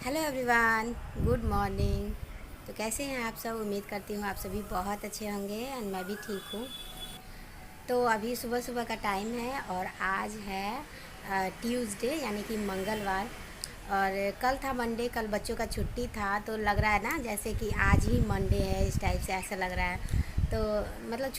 Hello everyone, good morning. तो कैसे हैं आप सब? उम्मीद करती हूँ आप सभी बहुत अच्छे होंगे और मैं भी ठीक हूँ। तो अभी सुबह सुबह का टाइम है और आज है ट्यूसडे यानी कि मंगलवार। और कल था मंडे, कल बच्चों का छुट्टी था, तो लग रहा है ना जैसे कि आज ही मंडे है, इस टाइप से ऐसा लग रहा है। तो मतलब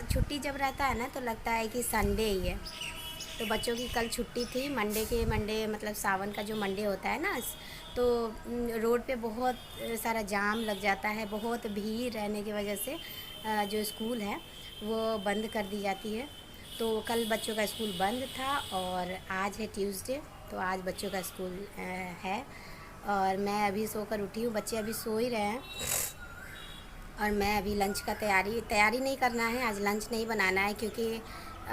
छुट्टी जब रहता है ना तो लगता है कि संडे ही है। तो बच्चों की कल छुट्टी थी, मंडे मतलब सावन का जो मंडे होता है ना, तो रोड पे बहुत सारा जाम लग जाता है, बहुत भीड़ रहने की वजह से जो स्कूल है वो बंद कर दी जाती है। तो कल बच्चों का स्कूल बंद था और आज है ट्यूसडे, तो आज बच्चों का स्कूल है। और मैं अभी सोकर उठी हूँ, बच्चे अभी सो ही रहे हैं और मैं अभी लंच का तैयारी नहीं करना है, आज लंच नहीं बनाना है क्योंकि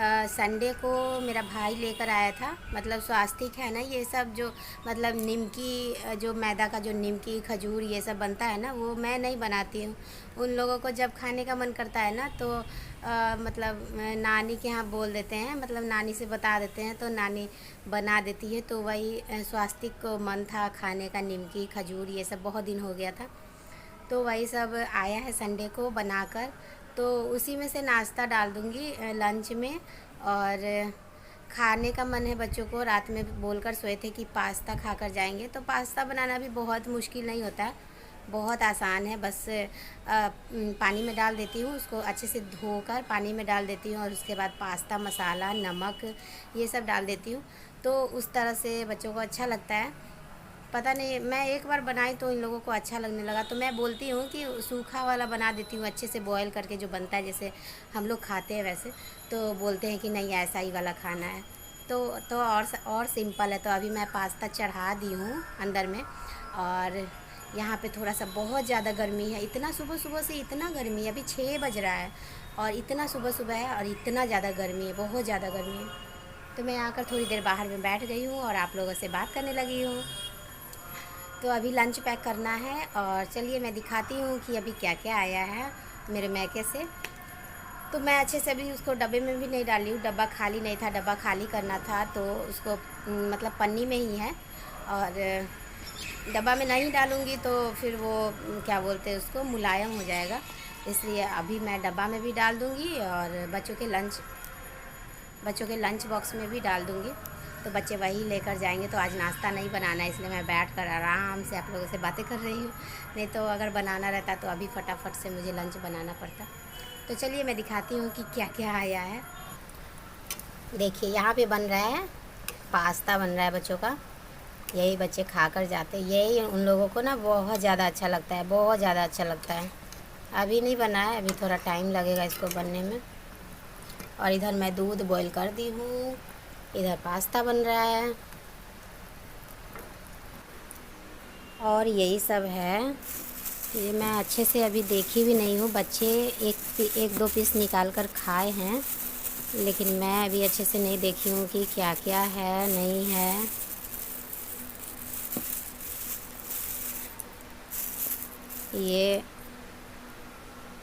संडे को मेरा भाई लेकर आया था। मतलब स्वास्तिक है ना ये सब, जो मतलब निमकी, जो मैदा का जो निमकी खजूर ये सब बनता है ना, वो मैं नहीं बनाती हूँ। उन लोगों को जब खाने का मन करता है ना तो मतलब नानी के यहाँ बोल देते हैं, मतलब नानी से बता देते हैं तो नानी बना देती है। तो वही स्वास्तिक को मन था खाने का, निमकी खजूर ये सब बहुत दिन हो गया था, तो वही सब आया है संडे को बनाकर। तो उसी में से नाश्ता डाल दूँगी लंच में। और खाने का मन है बच्चों को, रात में बोलकर सोए थे कि पास्ता खाकर जाएंगे। तो पास्ता बनाना भी बहुत मुश्किल नहीं होता है, बहुत आसान है। बस पानी में डाल देती हूँ, उसको अच्छे से धोकर पानी में डाल देती हूँ और उसके बाद पास्ता मसाला नमक ये सब डाल देती हूँ। तो उस तरह से बच्चों को अच्छा लगता है। पता नहीं, मैं एक बार बनाई तो इन लोगों को अच्छा लगने लगा, तो मैं बोलती हूँ कि सूखा वाला बना देती हूँ, अच्छे से बॉयल करके जो बनता है जैसे हम लोग खाते हैं वैसे। तो बोलते हैं कि नहीं ऐसा ही वाला खाना है। तो और सिंपल है। तो अभी मैं पास्ता चढ़ा दी हूँ अंदर में। और यहाँ पे थोड़ा सा बहुत ज़्यादा गर्मी है, इतना सुबह सुबह से इतना गर्मी है, अभी 6 बज रहा है और इतना सुबह सुबह है और इतना ज़्यादा गर्मी है, बहुत ज़्यादा गर्मी है। तो मैं आकर थोड़ी देर बाहर में बैठ गई हूँ और आप लोगों से बात करने लगी हूँ। तो अभी लंच पैक करना है और चलिए मैं दिखाती हूँ कि अभी क्या क्या आया है मेरे मैके से। तो मैं अच्छे से अभी उसको डब्बे में भी नहीं डाली हूँ, डब्बा खाली नहीं था, डब्बा खाली करना था तो उसको मतलब पन्नी में ही है। और डब्बा में नहीं डालूँगी तो फिर वो क्या बोलते हैं उसको, मुलायम हो जाएगा। इसलिए अभी मैं डब्बा में भी डाल दूँगी और बच्चों के लंच बॉक्स में भी डाल दूँगी। तो बच्चे वही लेकर जाएंगे। तो आज नाश्ता नहीं बनाना है, इसलिए मैं बैठ कर आराम से आप लोगों से बातें कर रही हूँ। नहीं तो अगर बनाना रहता तो अभी फटाफट से मुझे लंच बनाना पड़ता। तो चलिए मैं दिखाती हूँ कि क्या क्या आया है। देखिए यहाँ पे बन रहा है, पास्ता बन रहा है बच्चों का। यही बच्चे खा कर जाते हैं, यही उन लोगों को ना बहुत ज़्यादा अच्छा लगता है, बहुत ज़्यादा अच्छा लगता है। अभी नहीं बना है, अभी थोड़ा टाइम लगेगा इसको बनने में। और इधर मैं दूध बॉईल कर दी हूँ, इधर पास्ता बन रहा है और यही सब है। ये मैं अच्छे से अभी देखी भी नहीं हूँ, बच्चे एक दो पीस निकाल कर खाए हैं, लेकिन मैं अभी अच्छे से नहीं देखी हूँ कि क्या क्या है नहीं है।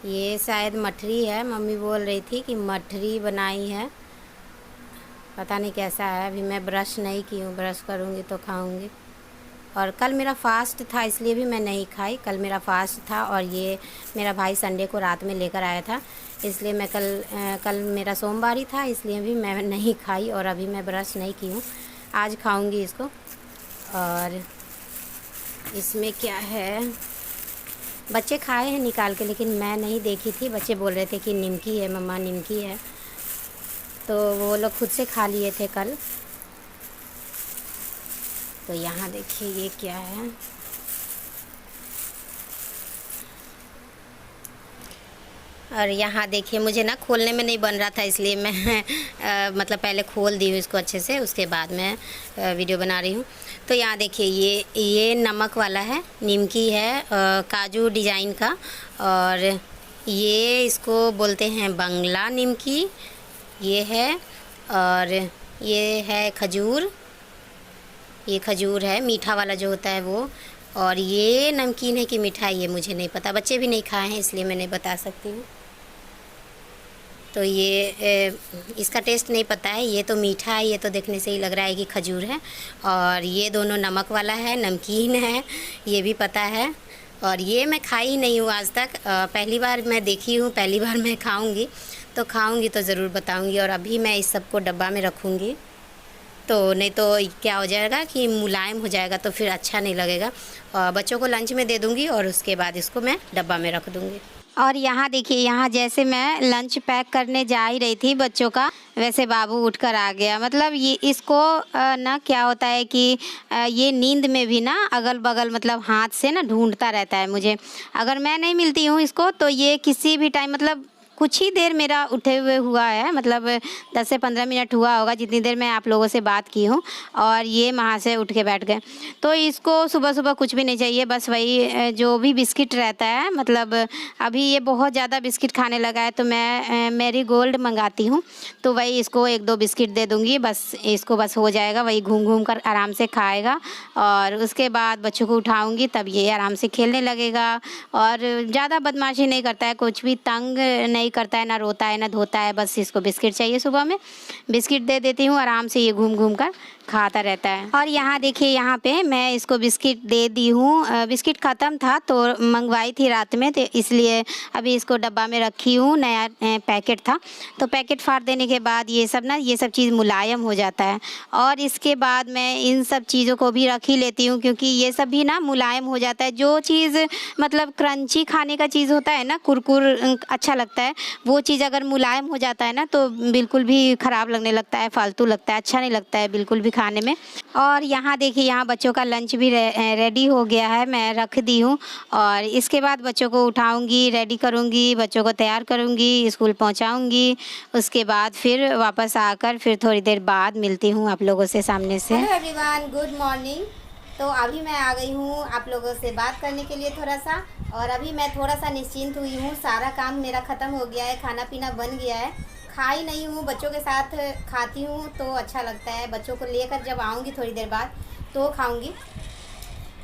ये शायद मठरी है, मम्मी बोल रही थी कि मठरी बनाई है, पता नहीं कैसा है। अभी मैं ब्रश नहीं की हूँ, ब्रश करूँगी तो खाऊँगी। और कल मेरा फास्ट था इसलिए भी मैं नहीं खाई, कल मेरा फास्ट था। और ये मेरा भाई संडे को रात में लेकर आया था, इसलिए मैं कल मेरा सोमवार था, इसलिए भी मैं नहीं खाई। और अभी मैं ब्रश नहीं की हूँ, आज खाऊंगी इसको। और इसमें क्या है, बच्चे खाए हैं निकाल के, लेकिन मैं नहीं देखी थी। बच्चे बोल रहे थे कि निमकी है मम्मा, निमकी है, तो वो लोग खुद से खा लिए थे कल। तो यहाँ देखिए ये क्या है, और यहाँ देखिए मुझे ना खोलने में नहीं बन रहा था, इसलिए मैं मतलब पहले खोल दी हूँ इसको अच्छे से, उसके बाद मैं वीडियो बना रही हूँ। तो यहाँ देखिए ये नमक वाला है, निमकी है काजू डिज़ाइन का। और ये इसको बोलते हैं बंगला निमकी, ये है। और ये है खजूर, ये खजूर है मीठा वाला जो होता है वो। और ये नमकीन है कि मिठाई, ये मुझे नहीं पता, बच्चे भी नहीं खाए हैं इसलिए मैं नहीं बता सकती हूँ। तो ये इसका टेस्ट नहीं पता है। ये तो मीठा है, ये तो देखने से ही लग रहा है कि खजूर है। और ये दोनों नमक वाला है, नमकीन है, ये भी पता है। और ये मैं खाई नहीं हूँ आज तक, पहली बार मैं देखी हूँ, पहली बार मैं खाऊँगी। तो खाऊँगी तो ज़रूर बताऊँगी। और अभी मैं इस सब को डब्बा में रखूँगी, तो नहीं तो क्या हो जाएगा कि मुलायम हो जाएगा, तो फिर अच्छा नहीं लगेगा। बच्चों को लंच में दे दूँगी और उसके बाद इसको मैं डब्बा में रख दूँगी। और यहाँ देखिए, यहाँ जैसे मैं लंच पैक करने जा ही रही थी बच्चों का, वैसे बाबू उठकर आ गया। मतलब ये इसको ना क्या होता है कि ये नींद में भी ना अगल बगल मतलब हाथ से ना ढूंढता रहता है मुझे। अगर मैं नहीं मिलती हूँ इसको तो ये किसी भी टाइम, मतलब कुछ ही देर मेरा उठे हुए हुआ है, मतलब 10 से 15 मिनट हुआ होगा जितनी देर मैं आप लोगों से बात की हूँ, और ये वहाँ से उठ के बैठ गए। तो इसको सुबह सुबह कुछ भी नहीं चाहिए, बस वही जो भी बिस्किट रहता है, मतलब अभी ये बहुत ज़्यादा बिस्किट खाने लगा है, तो मैं मेरी गोल्ड मंगाती हूँ, तो वही इसको 1-2 बिस्किट दे दूँगी, बस इसको बस हो जाएगा। वही घूम घूम कर आराम से खाएगा, और उसके बाद बच्चों को उठाऊँगी तब ये आराम से खेलने लगेगा। और ज़्यादा बदमाशी नहीं करता है, कुछ भी तंग नहीं करता है, ना रोता है ना धोता है। बस इसको बिस्किट चाहिए, सुबह में बिस्किट दे देती हूँ, आराम से ये घूम घूम कर खाता रहता है। और यहाँ देखिए, यहाँ पे मैं इसको बिस्किट दे दी हूँ। बिस्किट ख़त्म था तो मंगवाई थी रात में, तो इसलिए अभी इसको डब्बा में रखी हूँ। नया पैकेट था, तो पैकेट फाड़ देने के बाद ये सब चीज़ मुलायम हो जाता है। और इसके बाद मैं इन सब चीज़ों को भी रख ही लेती हूँ, क्योंकि ये सब भी ना मुलायम हो जाता है। जो चीज़ मतलब क्रंची खाने का चीज़ होता है ना, कुरकुर अच्छा लगता है, वो चीज़ अगर मुलायम हो जाता है ना तो बिल्कुल भी ख़राब लगने लगता है, फालतू लगता है, अच्छा नहीं लगता है बिल्कुल भी खाने में। और यहाँ देखिए, यहाँ बच्चों का लंच भी रेडी हो गया है, मैं रख दी हूँ। और इसके बाद बच्चों को उठाऊँगी, रेडी करूँगी, बच्चों को तैयार करूँगी, स्कूल पहुँचाऊँगी। उसके बाद फिर वापस आकर फिर थोड़ी देर बाद मिलती हूँ आप लोगों से सामने से। Hello everyone, good morning. तो अभी मैं आ गई हूँ आप लोगों से बात करने के लिए थोड़ा सा, और अभी मैं थोड़ा सा निश्चिंत हुई हूँ। सारा काम मेरा ख़त्म हो गया है, खाना पीना बन गया है। खाई नहीं हूँ, बच्चों के साथ खाती हूँ तो अच्छा लगता है। बच्चों को लेकर जब आऊँगी थोड़ी देर बाद तो खाऊँगी।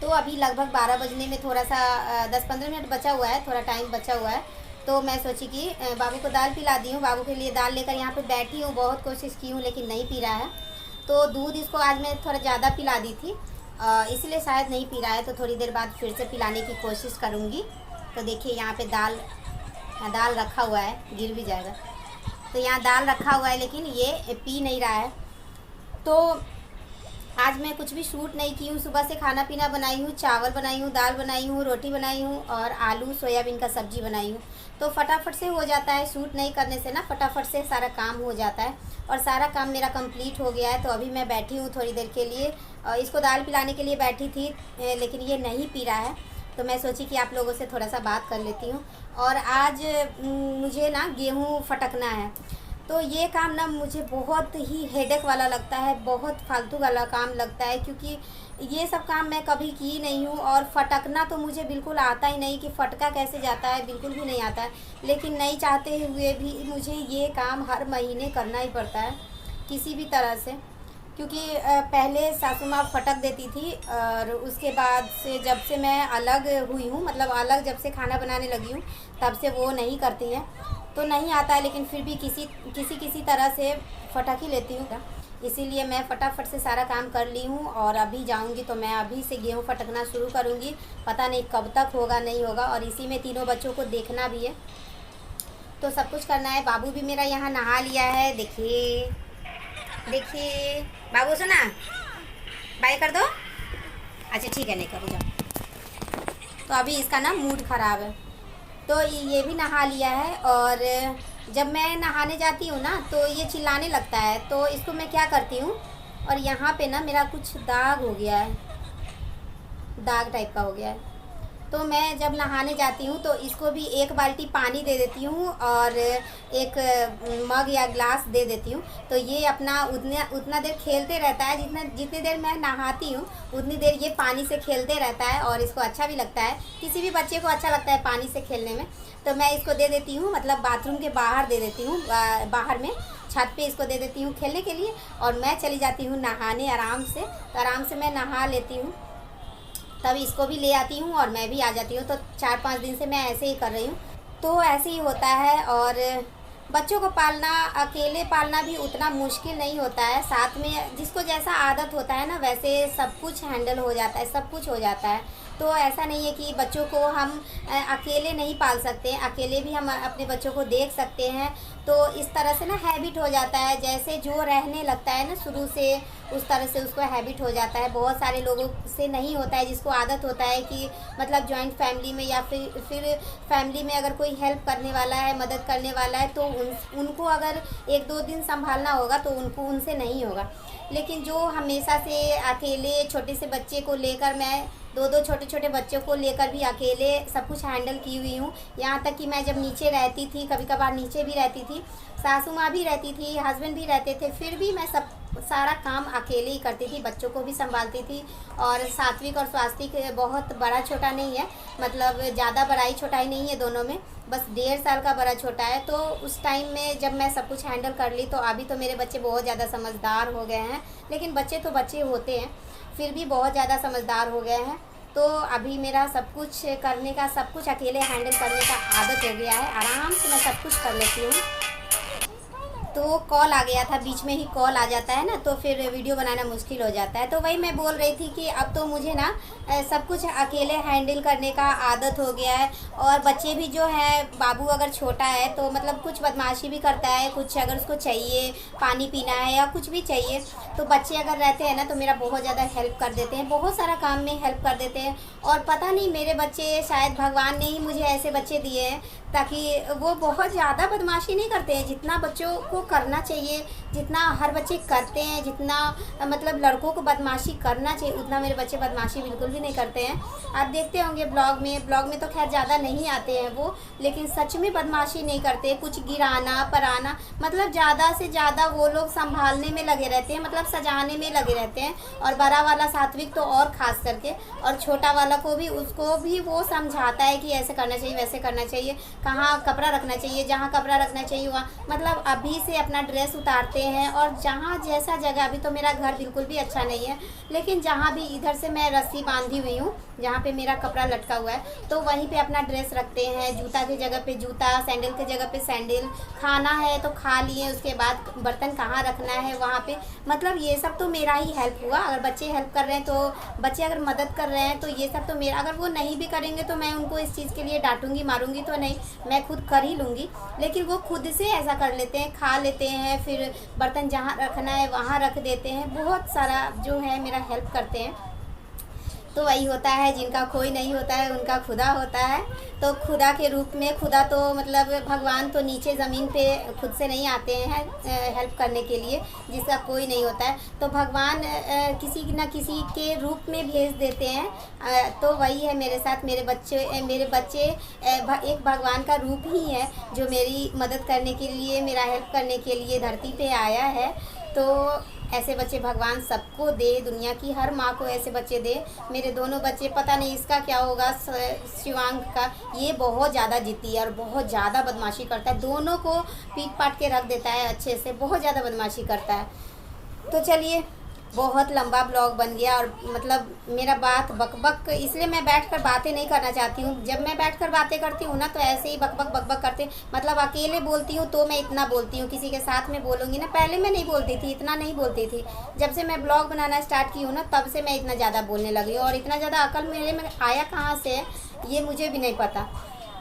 तो अभी लगभग 12 बजने में थोड़ा सा 10-15 मिनट बचा हुआ है, थोड़ा टाइम बचा हुआ है। तो मैं सोची कि बाबू को दाल पिला दी हूँ। बाबू के लिए दाल लेकर यहाँ पे बैठी हूँ, बहुत कोशिश की हूँ लेकिन नहीं पी रहा है। तो दूध इसको आज मैं थोड़ा ज़्यादा पिला दी थी, इसलिए शायद नहीं पी रहा है। तो थोड़ी देर बाद फिर से पिलाने की कोशिश करूँगी। तो देखिए, यहाँ पे दाल रखा हुआ है, गिर भी जाएगा। तो यहाँ दाल रखा हुआ है लेकिन ये पी नहीं रहा है। तो आज मैं कुछ भी शूट नहीं की हूँ। सुबह से खाना पीना बनाई हूँ, चावल बनाई हूँ, दाल बनाई हूँ, रोटी बनाई हूँ और आलू सोयाबीन का सब्जी बनाई हूँ। तो फटाफट से हो जाता है, शूट नहीं करने से ना फटाफट से सारा काम हो जाता है। और सारा काम मेरा कंप्लीट हो गया है। तो अभी मैं बैठी हूँ थोड़ी देर के लिए, इसको दाल पिलाने के लिए बैठी थी, लेकिन ये नहीं पी रहा है। तो मैं सोची कि आप लोगों से थोड़ा सा बात कर लेती हूँ। और आज मुझे ना गेहूँ फटकना है, तो ये काम ना मुझे बहुत ही हेडेक वाला लगता है, बहुत फालतू वाला काम लगता है, क्योंकि ये सब काम मैं कभी की नहीं हूँ। और फटकना तो मुझे बिल्कुल आता ही नहीं, कि फटका कैसे जाता है बिल्कुल भी नहीं आता है। लेकिन नहीं चाहते हुए भी मुझे ये काम हर महीने करना ही पड़ता है किसी भी तरह से, क्योंकि पहले सासू माँ फटक देती थी, और उसके बाद से जब से मैं अलग हुई हूँ, मतलब अलग जब से खाना बनाने लगी हूँ, तब से वो नहीं करती हैं। तो नहीं आता है, लेकिन फिर भी किसी तरह से फटक ही लेती हूँ। इसीलिए मैं फटाफट से सारा काम कर ली हूँ। और अभी जाऊँगी तो मैं अभी से गेहूँ फटकना शुरू करूँगी। पता नहीं कब तक होगा, नहीं होगा। और इसी में तीनों बच्चों को देखना भी है, तो सब कुछ करना है। बाबू भी मेरा यहाँ नहा लिया है, देखिए देखिए। बाबू सुना, बाय कर दो। अच्छा ठीक है, नहीं करो, जाओ। तो अभी इसका ना मूड ख़राब है, तो ये भी नहा लिया है। और जब मैं नहाने जाती हूँ ना तो ये चिल्लाने लगता है, तो इसको मैं क्या करती हूँ, और यहाँ पे ना मेरा कुछ दाग हो गया है, दाग टाइप का हो गया है। तो मैं जब नहाने जाती हूँ तो इसको भी 1 बाल्टी पानी दे देती हूँ और एक मग या ग्लास दे देती हूँ। तो ये अपना उतना देर खेलते रहता है, जितनी देर मैं नहाती हूँ उतनी देर ये पानी से खेलते रहता है, और इसको अच्छा भी लगता है। किसी भी बच्चे को अच्छा लगता है पानी से खेलने में। तो मैं इसको दे देती हूँ, मतलब बाथरूम के बाहर दे देती हूँ, बाहर में छत पे इसको दे देती हूँ खेलने के लिए। और मैं चली जाती हूँ नहाने आराम से। तो आराम से मैं नहा लेती हूँ, तब इसको भी ले आती हूँ और मैं भी आ जाती हूँ। तो 4-5 दिन से मैं ऐसे ही कर रही हूँ। तो ऐसे ही होता है। और बच्चों को पालना, अकेले पालना भी उतना मुश्किल नहीं होता है। साथ में जिसको जैसा आदत होता है ना, वैसे सब कुछ हैंडल हो जाता है, सब कुछ हो जाता है। तो ऐसा नहीं है कि बच्चों को हम अकेले नहीं पाल सकते, अकेले भी हम अपने बच्चों को देख सकते हैं। तो इस तरह से ना हैबिट हो जाता है, जैसे जो रहने लगता है ना शुरू से, उस तरह से उसको हैबिट हो जाता है। बहुत सारे लोगों से नहीं होता है, जिसको आदत होता है कि मतलब जॉइंट फैमिली में या फिर फैमिली में अगर कोई हेल्प करने वाला है, मदद करने वाला है, तो उनको अगर 1-2 दिन संभालना होगा तो उनसे नहीं होगा। लेकिन जो हमेशा से अकेले छोटे से बच्चे को लेकर, मैं 2-2 छोटे-छोटे बच्चों को लेकर भी अकेले सब कुछ हैंडल की हुई हूँ। यहाँ तक कि मैं जब नीचे रहती थी, कभी कभार नीचे भी रहती थी, सासू माँ भी रहती थी, हस्बैंड भी रहते थे, फिर भी मैं सारा काम अकेले ही करती थी, बच्चों को भी संभालती थी। और सात्विक और स्वास्तिक बहुत बड़ा छोटा नहीं है, मतलब ज़्यादा बड़ाई छोटाई नहीं है दोनों में, बस 1.5 साल का बड़ा छोटा है। तो उस टाइम में जब मैं सब कुछ हैंडल कर ली, तो अभी तो मेरे बच्चे बहुत ज़्यादा समझदार हो गए हैं। लेकिन बच्चे तो बच्चे होते हैं, फिर भी बहुत ज़्यादा समझदार हो गए हैं। तो अभी मेरा सब कुछ करने का, सब कुछ अकेले हैंडल करने का आदत हो गया है, आराम से मैं सब कुछ कर लेती हूँ। तो कॉल आ गया था, बीच में ही कॉल आ जाता है ना, तो फिर वीडियो बनाना मुश्किल हो जाता है। तो वही मैं बोल रही थी कि अब तो मुझे ना सब कुछ अकेले हैंडल करने का आदत हो गया है। और बच्चे भी जो है, बाबू अगर छोटा है तो मतलब कुछ बदमाशी भी करता है, कुछ अगर उसको चाहिए, पानी पीना है या कुछ भी चाहिए, तो बच्चे अगर रहते हैं ना तो मेरा बहुत ज़्यादा हेल्प कर देते हैं, बहुत सारा काम में हेल्प कर देते हैं। और पता नहीं, मेरे बच्चे, शायद भगवान ने ही मुझे ऐसे बच्चे दिए हैं ताकि वो बहुत ज़्यादा बदमाशी नहीं करते हैं, जितना बच्चों को करना चाहिए, जितना हर बच्चे करते हैं, जितना मतलब लड़कों को बदमाशी करना चाहिए, उतना मेरे बच्चे बदमाशी बिल्कुल भी नहीं करते हैं। आप देखते होंगे ब्लॉग में तो खैर ज़्यादा नहीं आते हैं वो, लेकिन सच में बदमाशी नहीं करते। कुछ गिराना पराना, मतलब ज़्यादा से ज़्यादा वो लोग संभालने में लगे रहते हैं, मतलब सजाने में लगे रहते हैं। और बड़ा वाला सात्विक तो और ख़ास करके, और छोटा वाला को भी, उसको भी वो समझाता है कि ऐसे करना चाहिए, वैसे करना चाहिए, कहाँ कपड़ा रखना चाहिए, जहाँ कपड़ा रखना चाहिए वहाँ, मतलब अभी से अपना ड्रेस उतारते हैं। और जहाँ जैसा जगह, अभी तो मेरा घर बिल्कुल भी अच्छा नहीं है, लेकिन जहाँ भी इधर से मैं रस्सी बांधी हुई हूँ, जहाँ पे मेरा कपड़ा लटका हुआ है, तो वहीं पे अपना ड्रेस रखते हैं, जूता की जगह पे जूता, सैंडल की जगह पे सैंडल, खाना है तो खा लिए, उसके बाद बर्तन कहाँ रखना है वहाँ पे। मतलब ये सब तो मेरा ही हेल्प हुआ। अगर बच्चे हेल्प कर रहे हैं, तो बच्चे अगर मदद कर रहे हैं, तो ये सब तो मेरा। अगर वो नहीं भी करेंगे तो मैं उनको इस चीज़ के लिए डांटूंगी, मारूंगी तो नहीं, मैं खुद कर ही लूँगी। लेकिन वो खुद से ऐसा कर लेते हैं, खा लेते हैं, फिर बर्तन जहाँ रखना है वहाँ रख देते हैं, बहुत सारा जो है मेरा हेल्प करते हैं। तो वही होता है, जिनका कोई नहीं होता है उनका खुदा होता है। तो खुदा के रूप में, खुदा तो मतलब भगवान तो नीचे ज़मीन पे खुद से नहीं आते हैं हेल्प करने के लिए, जिसका कोई नहीं होता है, तो भगवान किसी न किसी के रूप में भेज देते हैं। तो वही है मेरे साथ, मेरे बच्चे एक भगवान का रूप ही है, जो मेरी मदद करने के लिए, मेरा हेल्प करने के लिए धरती पे आया है। तो ऐसे बच्चे भगवान सबको दे, दुनिया की हर माँ को ऐसे बच्चे दे। मेरे दोनों बच्चे, पता नहीं इसका क्या होगा, शिवांग का, ये बहुत ज़्यादा जिद्दी है और बहुत ज़्यादा बदमाशी करता है, दोनों को पीट पाट के रख देता है अच्छे से, बहुत ज़्यादा बदमाशी करता है। तो चलिए, बहुत लंबा ब्लॉग बन गया, और मतलब मेरा बात बकबक, इसलिए मैं बैठकर बातें नहीं करना चाहती हूँ। जब मैं बैठकर बातें करती हूँ ना, तो ऐसे ही बकबक करते, मतलब अकेले बोलती हूँ तो मैं इतना बोलती हूँ, किसी के साथ में बोलूँगी ना, पहले मैं नहीं बोलती थी, इतना नहीं बोलती थी। जब से मैं ब्लॉग बनाना स्टार्ट की हूँ ना, तब से मैं इतना ज़्यादा बोलने लगी हूँ। और इतना ज़्यादा अकल मेरे में आया कहाँ से, ये मुझे भी नहीं पता।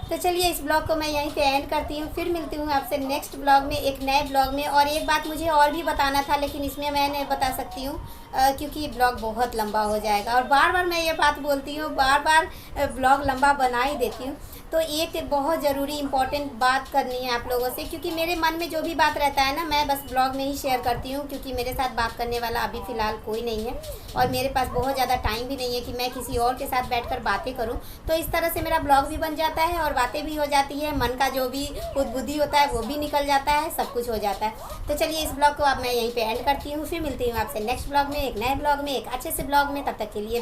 तो चलिए, इस ब्लॉग को मैं यहीं पे एंड करती हूँ, फिर मिलती हूँ आपसे नेक्स्ट ब्लॉग में, एक नए ब्लॉग में। और एक बात मुझे और भी बताना था, लेकिन इसमें मैं नहीं बता सकती हूँ क्योंकि ब्लॉग बहुत लंबा हो जाएगा। और बार बार मैं ये बात बोलती हूँ, बार बार ब्लॉग लंबा बना ही देती हूँ। तो एक बहुत ज़रूरी इम्पॉर्टेंट बात करनी है आप लोगों से, क्योंकि मेरे मन में जो भी बात रहता है ना, मैं बस ब्लॉग में ही शेयर करती हूँ, क्योंकि मेरे साथ बात करने वाला अभी फ़िलहाल कोई नहीं है, और मेरे पास बहुत ज़्यादा टाइम भी नहीं है कि मैं किसी और के साथ बैठकर बातें करूँ। तो इस तरह से मेरा ब्लॉग भी बन जाता है और बातें भी हो जाती है, मन का जो भी बुद्धि होता है वो भी निकल जाता है, सब कुछ हो जाता है। तो चलिए, इस ब्लॉग को अब मैं यहीं पर एंड करती हूँ, फिर मिलती हूँ आपसे नेक्स्ट ब्लॉग में, एक नए ब्लॉग में, एक अच्छे से ब्लॉग में। तब तक के लिए